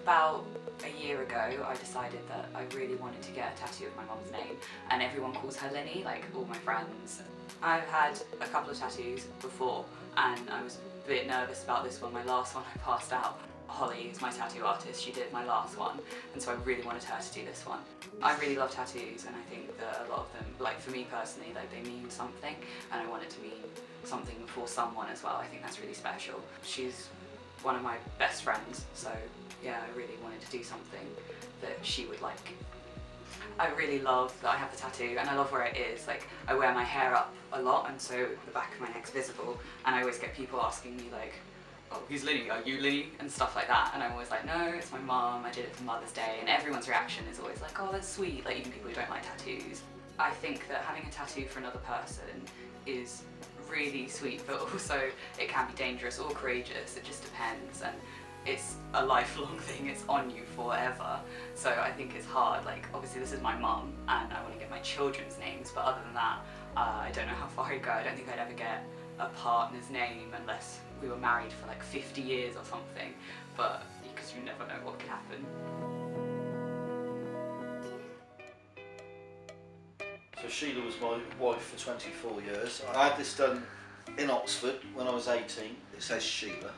About a year ago, I decided that I really wanted to get a tattoo of my mum's name, and everyone calls her Linny, like all my friends. I've had a couple of tattoos before, and I was a bit nervous about this one. My last one I passed out. Holly, who's my tattoo artist, she did my last one, and so I really wanted her to do this one. I really love tattoos, and I think that a lot of them, like for me personally, like they mean something, and I want it to mean something for someone as well. I think that's really special. She's one of my best friends, so yeah, I really wanted to do something that she would like. I really love that I have the tattoo, and I love where it is. Like, I wear my hair up a lot, and so the back of my neck's visible, and I always get people asking me like, oh, who's Linny? Are you Linny? And stuff like that, and I'm always like, no, it's my mum, I did it for Mother's Day, and everyone's reaction is always like, oh, that's sweet, like even people who don't like tattoos. I think that having a tattoo for another person is really sweet, but also it can be dangerous or courageous, it just depends, and it's a lifelong thing, it's on you forever. So I think it's hard, like obviously this is my mum and I want to get my children's names, but other than that, I don't know how far I'd go. I don't think I'd ever get a partner's name unless we were married for like 50 years or something, but because you never know what could happen. So Sheila was my wife for 24 years. I had this done in Oxford when I was 18. It says Sheila.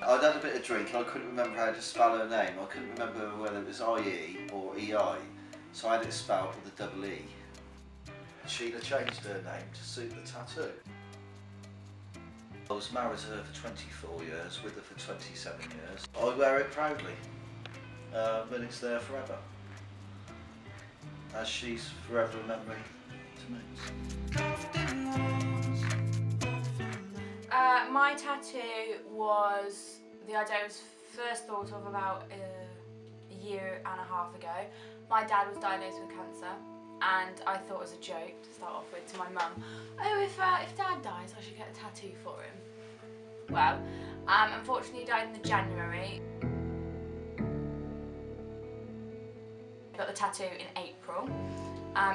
I'd had a bit of drink and I couldn't remember how to spell her name. I couldn't remember whether it was IE or EI, so I had it spelled with a double E. Sheila changed her name to suit the tattoo. I was married to her for 24 years, with her for 27 years. I wear it proudly, and it's there forever, as she's forever a memory to me. My tattoo was, the idea was first thought of about a year and a half ago. My dad was diagnosed with cancer, and I thought it was a joke to start off with to my mum. Oh, if Dad dies, I should get a tattoo for him. Well, unfortunately he died in January. I got the tattoo in April.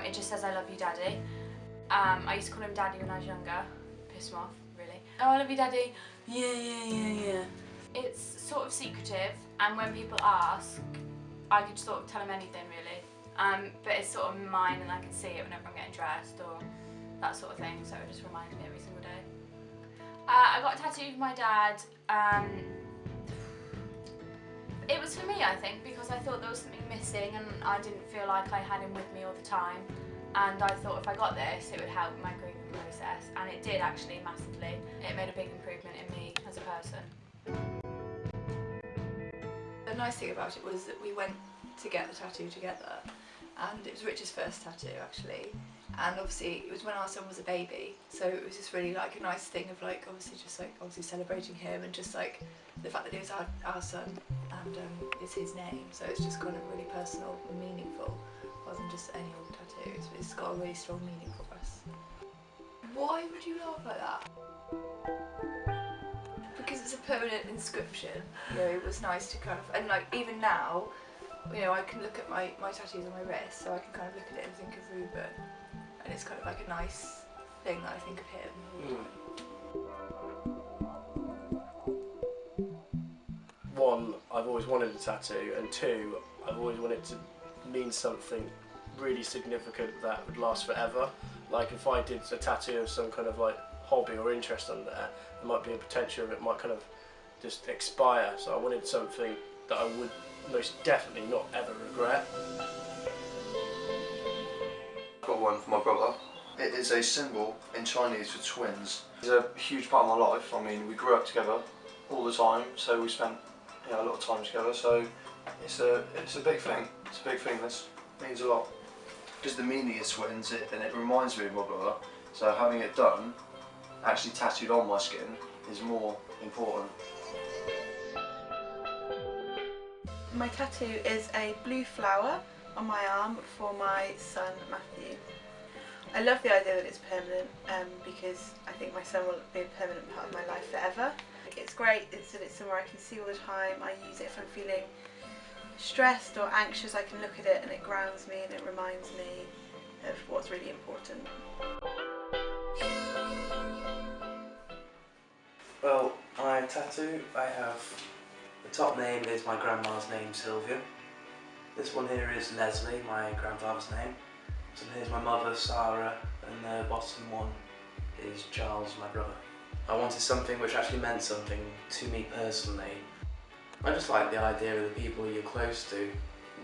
It just says I love you, Daddy. I used to call him Daddy when I was younger. Pissed him off, really. Oh, I love you, Daddy. Yeah. It's sort of secretive, and when people ask, I could sort of tell them anything, really. But it's sort of mine, and I can see it whenever I'm getting dressed or that sort of thing, so it just reminds me every single day. I got a tattoo from my dad. It was for me, I think, because I thought there was something missing and I didn't feel like I had him with me all the time. And I thought if I got this, it would help my grieving process, and it did actually massively. It made a big improvement in me as a person. The nice thing about it was that we went to get the tattoo together, and it was Richard's first tattoo actually, and obviously it was when our son was a baby, so it was just really like a nice thing of like obviously celebrating him, and just like the fact that he was our son, and it's his name, so it's just kind of really personal and meaningful rather than just any old tattoo. It's got a really strong meaning for us. Why would you laugh like that? Because it's a permanent inscription. You know, it was nice to kind of, and like even now, you know, I can look at my tattoos on my wrist, so I can kind of look at it and think of Ruben, and it's kind of like a nice thing that I think of him. One, I've always wanted a tattoo, and two, I've always wanted to mean something really significant that would last forever. Like if I did a tattoo of some kind of like hobby or interest on there might be a potential of it might kind of just expire, so I wanted something that I would most definitely not ever regret. I've got one for my brother. It is a symbol in Chinese for twins. It's a huge part of my life. I mean, we grew up together all the time, so we spent a lot of time together, so it's a big thing. It's a big thing, this means a lot. Because the meaning is twins, and it reminds me of my brother, so having it done, actually tattooed on my skin, is more important. My tattoo is a blue flower on my arm for my son Matthew. I love the idea that it's permanent because I think my son will be a permanent part of my life forever. It's great that it's somewhere I can see all the time. I use it if I'm feeling stressed or anxious. I can look at it and it grounds me and it reminds me of what's really important. Well, my tattoo, I have The top name is my grandma's name, Sylvia. This one here is Leslie, my grandfather's name. So here's my mother, Sarah, and the bottom one is Charles, my brother. I wanted something which actually meant something to me personally. I just like the idea of the people you're close to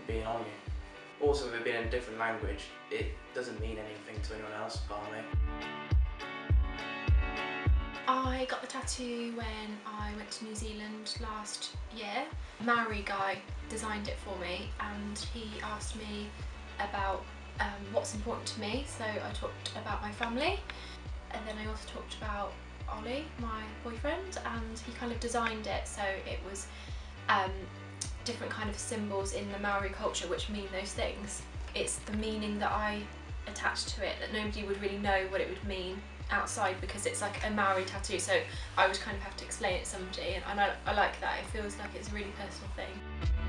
being on you. Also, with it being in a different language, it doesn't mean anything to anyone else apart from me. I got the tattoo when I went to New Zealand last year. A Maori guy designed it for me and he asked me about what's important to me, so I talked about my family and then I also talked about Ollie, my boyfriend, and he kind of designed it so it was different kind of symbols in the Maori culture which mean those things. It's the meaning that I attached to it that nobody would really know what it would mean outside because it's like a Maori tattoo, so I would kind of have to explain it to somebody, and I like that. It feels like it's a really personal thing.